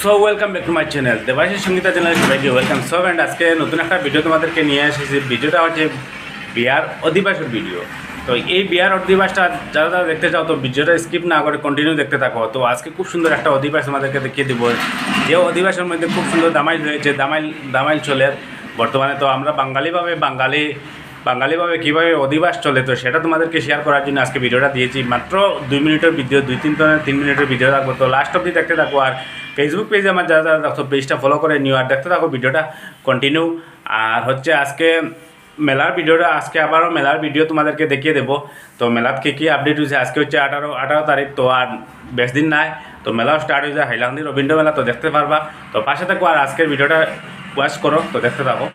So welcome back to my channel Debashis Sangeeta channel সবাইকে welcome. So and আজকে নতুন একটা ভিডিও তোমাদেরকে নিয়ে এসেছি। ভিডিওটা হচ্ছে বিহার অধিবাসের ভিডিও। তো এই বিহার অধিবাসটা যারা যারা দেখতে চাও তো ভিডিওটা স্কিপ না করে কন্টিনিউ দেখতে থাকো। তো আজকে খুব সুন্দর একটা অধিবাস তোমাদেরকে দেখিয়ে দেবো, যে অধিবাসের মধ্যে খুব সুন্দর দামাইল রয়েছে, দামাইল চলে বর্তমানে। তো আমরা বাঙালিভাবে কীভাবে অধিবাস চলে তো সেটা তোমাদেরকে শেয়ার করার জন্য আজকে ভিডিওটা দিয়েছি। মাত্র 2 মিনিটের ভিডিও, 2-3 মিনিটের ভিডিও রাখবো। তো লাস্ট অবধি দেখতে থাকো। আর ফেসবুক পেজে আমার যারা যারা দেখো পেজটা ফলো করে নিও আর দেখতে থাকো ভিডিওটা কন্টিনিউ। আর হচ্ছে আজকে মেলার ভিডিওটা, আজকে আবারও মেলার ভিডিও তোমাদেরকে দেখিয়ে দেবো। তো মেলাত কী আপডেট হয়েছে, আজকে হচ্ছে 18 তারিখ। তো আর বেশ দিন নাই, তো মেলাও স্টার্ট হয়ে যায়, হাইলাকান্দি রবীন্দ্র মেলা। তো দেখতে পারবা, তো পাশে থাকো আর আজকের ভিডিওটা ওয়াচ করো। তো দেখতে থাকো।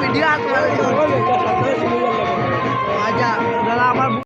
ভিডিও